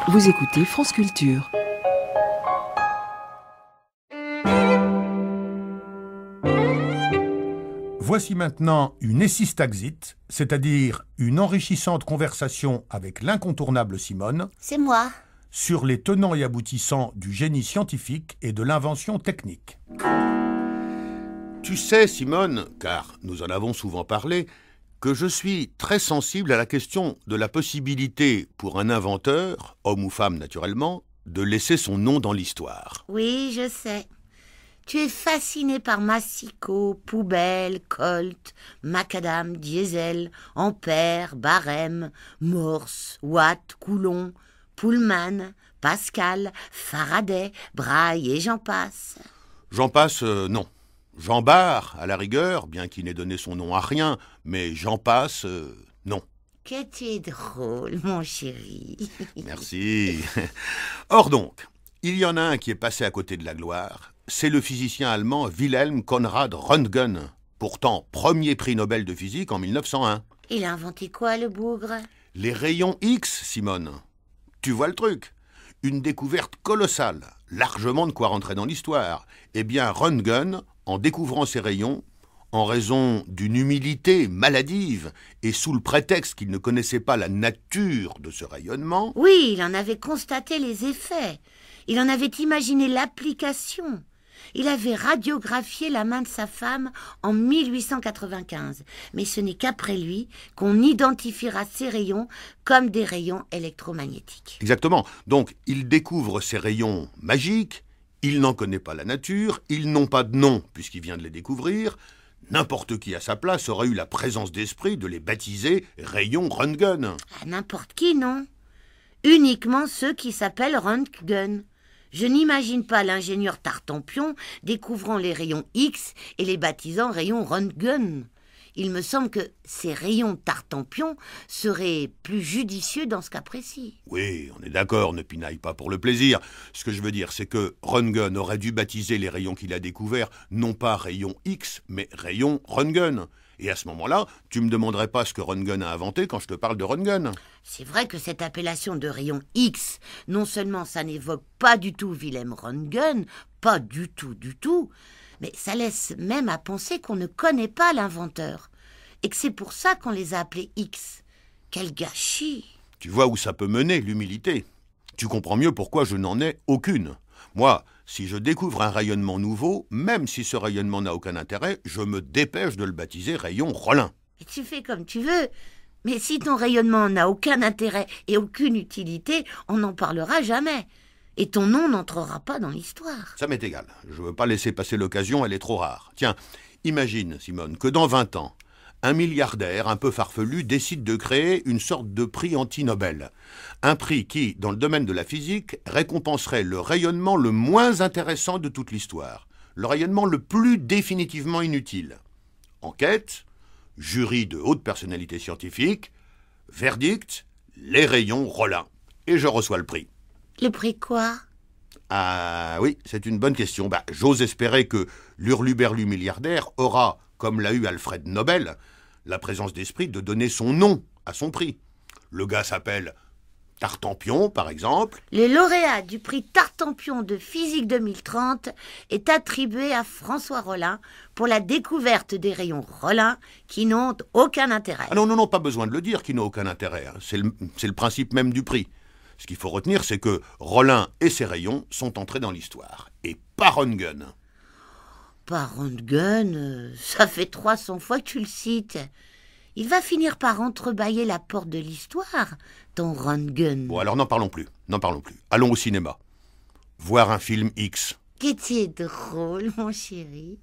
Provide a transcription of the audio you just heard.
Vous écoutez France Culture. Voici maintenant une Essistaxit, c'est-à-dire une enrichissante conversation avec l'incontournable Simone C'est moi. sur les tenants et aboutissants du génie scientifique et de l'invention technique. Tu sais, Simone, car nous en avons souvent parlé, que je suis très sensible à la question de la possibilité pour un inventeur, homme ou femme naturellement, de laisser son nom dans l'histoire. Oui, je sais. Tu es fasciné par massicot, poubelle, colt, macadam, diesel, ampère, barème, morse, watt, coulomb, Pullman, Pascal, Faraday, Braille et j'en passe. J'en passe, non. Jean Bart, à la rigueur, bien qu'il n'ait donné son nom à rien, mais j'en passe, non. Que tu es drôle, mon chéri. Merci. Or donc, il y en a un qui est passé à côté de la gloire, c'est le physicien allemand Wilhelm Conrad Röntgen, pourtant premier prix Nobel de physique en 1901. Il a inventé quoi, le bougre? Les rayons X, Simone. Tu vois le truc? Une découverte colossale, largement de quoi rentrer dans l'histoire. Eh bien, Röntgen, en découvrant ces rayons, en raison d'une humilité maladive et sous le prétexte qu'il ne connaissait pas la nature de ce rayonnement... Oui, il en avait constaté les effets. Il en avait imaginé l'application. Il avait radiographié la main de sa femme en 1895. Mais ce n'est qu'après lui qu'on identifiera ces rayons comme des rayons électromagnétiques. Exactement. Donc, il découvre ces rayons magiques, il n'en connaît pas la nature, ils n'ont pas de nom puisqu'il vient de les découvrir. N'importe qui à sa place aurait eu la présence d'esprit de les baptiser rayons Röntgen. Ah, n'importe qui, non. Uniquement ceux qui s'appellent Röntgen. Je n'imagine pas l'ingénieur Tartampion découvrant les rayons X et les baptisant rayons Röntgen. Il me semble que ces rayons Tartampion seraient plus judicieux dans ce cas précis. Oui, on est d'accord, ne pinaille pas pour le plaisir. Ce que je veux dire, c'est que Röntgen aurait dû baptiser les rayons qu'il a découverts, non pas rayons X, mais rayons Röntgen. Et à ce moment-là, tu me demanderais pas ce que Röntgen a inventé quand je te parle de Röntgen. C'est vrai que cette appellation de rayon X, non seulement ça n'évoque pas du tout Wilhelm Röntgen, pas du tout, mais ça laisse même à penser qu'on ne connaît pas l'inventeur, et que c'est pour ça qu'on les a appelés X. Quel gâchis! Tu vois où ça peut mener, l'humilité. Tu comprends mieux pourquoi je n'en ai aucune. Moi, si je découvre un rayonnement nouveau, même si ce rayonnement n'a aucun intérêt, je me dépêche de le baptiser rayon Rollin. Et tu fais comme tu veux, mais si ton rayonnement n'a aucun intérêt et aucune utilité, on n'en parlera jamais. Et ton nom n'entrera pas dans l'histoire. Ça m'est égal. Je veux pas laisser passer l'occasion, elle est trop rare. Tiens, imagine, Simone, que dans 20 ans, un milliardaire un peu farfelu décide de créer une sorte de prix anti-Nobel. Un prix qui, dans le domaine de la physique, récompenserait le rayonnement le moins intéressant de toute l'histoire. Le rayonnement le plus définitivement inutile. Enquête, jury de haute personnalité scientifique, verdict, les rayons Rollin. Et je reçois le prix. Le prix quoi? Ah oui, c'est une bonne question. J'ose espérer que l'hurluberlu milliardaire aura, comme l'a eu Alfred Nobel, la présence d'esprit de donner son nom à son prix. Le gars s'appelle Tartampion, par exemple. Le lauréat du prix Tartampion de physique 2030 est attribué à François Rollin pour la découverte des rayons Rollin qui n'ont aucun intérêt. Ah non, pas besoin de le dire qu'ils n'ont aucun intérêt. C'est le principe même du prix. Ce qu'il faut retenir, c'est que Rollin et ses rayons sont entrés dans l'histoire. Et pas Röntgen. Pas Röntgen, ça fait 300 fois que tu le cites. Il va finir par entrebâiller la porte de l'histoire, ton Röntgen. Bon, alors n'en parlons plus. Allons au cinéma. Voir un film X. Que tu es drôle, mon chéri.